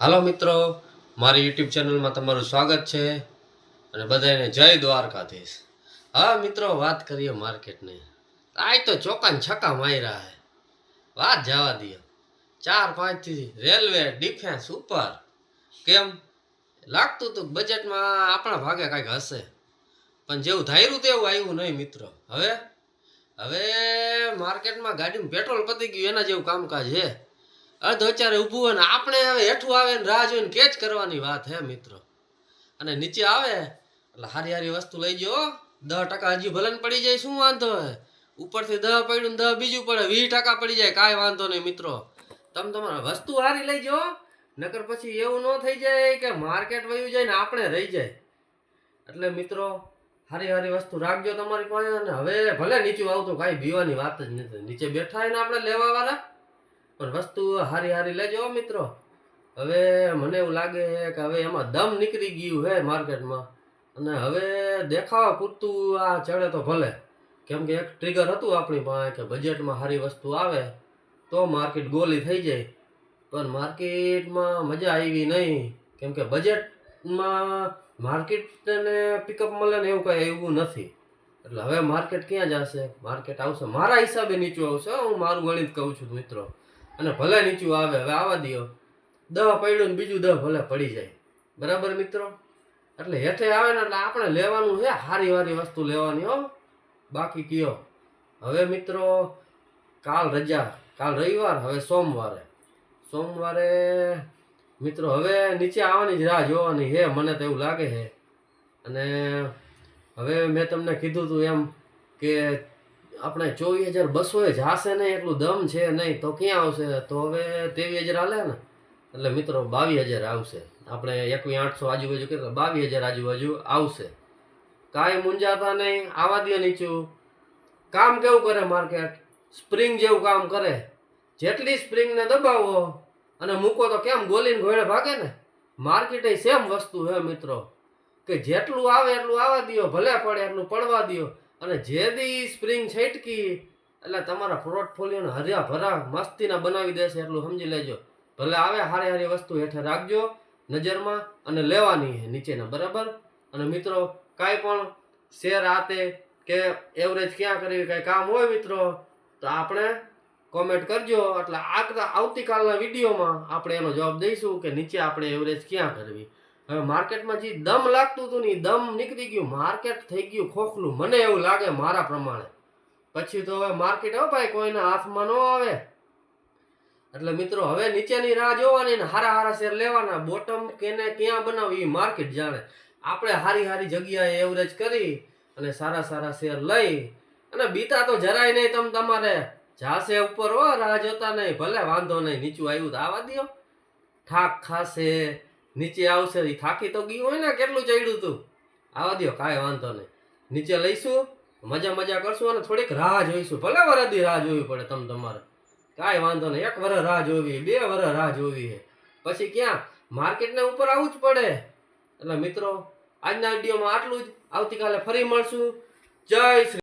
હાલો મિત્રો, મારી યુટ્યુબ ચેનલમાં તમારું સ્વાગત છે અને બધાને જય દ્વારકાધીશ। હા મિત્રો, વાત કરીએ માર્કેટની। આજ તો ચોકા ને છક્કા માર્યા હે, વાત જવા દો। 4-5 થી રેલવે ડિફેન્સ ઉપર કેમ લાગતું હતું બજેટમાં આપણા ભાગે કાંઈક હશે, પણ જેવું ધાર્યું તેવું આવ્યું નહીં મિત્રો। હવે માર્કેટમાં ગાડીમાં પેટ્રોલ પતી ગયું એના જેવું કામકાજ છે। અધવચારે ઊભું હોય ને આપણે હવે હેઠું આવે ને રાહ જોઈને કેચ કરવાની વાત હે મિત્રો। અને નીચે આવે એટલે હારી વસ્તુ લઈ જો। 10% હજી ભલે પડી જાય, શું વાંધો હે? ઉપરથી 10 પડ્યું ને 10 બીજું પડે, 20% પડી જાય, કાંઈ વાંધો નહીં મિત્રો। તમે તમારે વસ્તુ હારી લઈ જો, નકર પછી એવું ન થઈ જાય કે માર્કેટ વયું જાય ને આપણે રહી જાય। એટલે મિત્રો હારી વસ્તુ રાખજો તમારી પાસે। અને હવે ભલે નીચું આવતું કાંઈ બીવાની વાત જ નથી, નીચે બેઠા હોય ને આપણે લેવા વાળા, પણ વસ્તુ હારી લેજો મિત્રો। હવે મને એવું લાગે છે કે હવે એમાં દમ નીકળી ગયું હે માર્કેટમાં, અને હવે દેખાવા પૂરતું આ ચડે તો ભલે, કેમ કે એક ટ્રિગર હતું આપણી પાસે કે બજેટમાં સારી વસ્તુ આવે તો માર્કેટ ગોલી થઈ જાય, પણ માર્કેટમાં મજા આવી નહીં, કેમ કે બજેટમાં માર્કેટને પિકઅપ મળે ને એવું કાંઈ એવું નથી। એટલે હવે માર્કેટ ક્યાં જશે? માર્કેટ આવશે મારા હિસાબે નીચું આવશે, હું મારું ગણિત કહું છું મિત્રો। અને ભલે નીચું આવે, હવે આવવા દો, 10 પડ્યું ને બીજું 10 ભલે પડી જાય, બરાબર મિત્રો। એટલે હેઠે આવે ને એટલે આપણે લેવાનું છે, હારી વસ્તુ લેવાની હો। બાકી કયો હવે મિત્રો, કાલ રજા, કાલ રવિવાર, હવે સોમવારે મિત્રો હવે નીચે આવવાની જ રાહ જોવાની છે, મને તો એવું લાગે છે। અને હવે મેં તમને કીધું હતું એમ કે આપણે 24,200 જાશે નહીં, એટલું દમ છે નહીં, તો ક્યાં આવશે? તો હવે 23,000 હાલે ને, એટલે મિત્રો 22,000 આવશે। આપણે 21,800 આજુબાજુ કેટલા, 22,000 આજુબાજુ આવશે। કાંઈ મૂંઝાતા નહીં, આવા દે નીચું। કામ કેવું કરે માર્કેટ? સ્પ્રિંગ જેવું કામ કરે। જેટલી સ્પ્રિંગને દબાવો અને મૂકો તો કેમ ગોલીને ઘોડે ભાગે ને, માર્કેટ એ સેમ વસ્તુ છે મિત્રો, કે જેટલું આવે એટલું આવવા દો, ભલે પડે એટલું પડવા દો। અને જે દી સ્પ્રિંગ છટકી એટલે તમારા પોર્ટફોલિયોને હર્યા ભરા મસ્તીના બનાવી દેશે, એટલું સમજી લેજો। ભલે આવે હારી વસ્તુ હેઠે રાખજો નજરમાં, અને લેવાની છે નીચેના, બરાબર। અને મિત્રો કાંઈ પણ શેર આતે કે એવરેજ ક્યાં કરવી કાંઈ કામ હોય મિત્રો, તો આપણે કોમેન્ટ કરજો, એટલે આવતીકાલના વિડીયોમાં આપણે એનો જવાબ દઈશું કે નીચે આપણે એવરેજ ક્યાં કરવી। હવે માર્કેટમાં જે દમ લાગતું હતું ને એ દમ નીકળી ગયું, માર્કેટ થઈ ગયું ખોખલું, મને એવું લાગે મારા પ્રમાણે। પછી તો હવે માર્કેટ હો ભાઈ કોઈના હાથમાં ન આવે। એટલે મિત્રો હવે નીચેની રાહ જોવાની ને હારા શેર લેવાના। બોટમ કેને ક્યાં બનાવવી એ માર્કેટ જાણે। આપણે હારી જગ્યાએ એવરેજ કરી અને સારા શેર લઈ અને બીતા તો જરાય નહીં, તમારે જાશે ઉપર હો, રાહ જોતા નહીં, ભલે વાંધો નહીં, નીચું આવ્યું તો આવવા દો, થાક ખાશે, નીચે આવશે, એ થાકી તો ગયું હોય ને, કેટલું ચડ્યું હતું, આવવા દો, કાંઈ વાંધો નહીં, નીચે લઈશું, મજા કરશું અને થોડીક રાહ જોઈશું, ભલે વરદી રાહ જોવી પડે તમારે, કાંઈ વાંધો નહીં, 1 વર્ષ રાહ જોવી, 2 વર્ષ રાહ જોવી છે, પછી ક્યાં માર્કેટને ઉપર આવવું જ પડે। એટલે મિત્રો આજના વિડીયોમાં આટલું જ, આવતીકાલે ફરી મળશું। જય શ્રી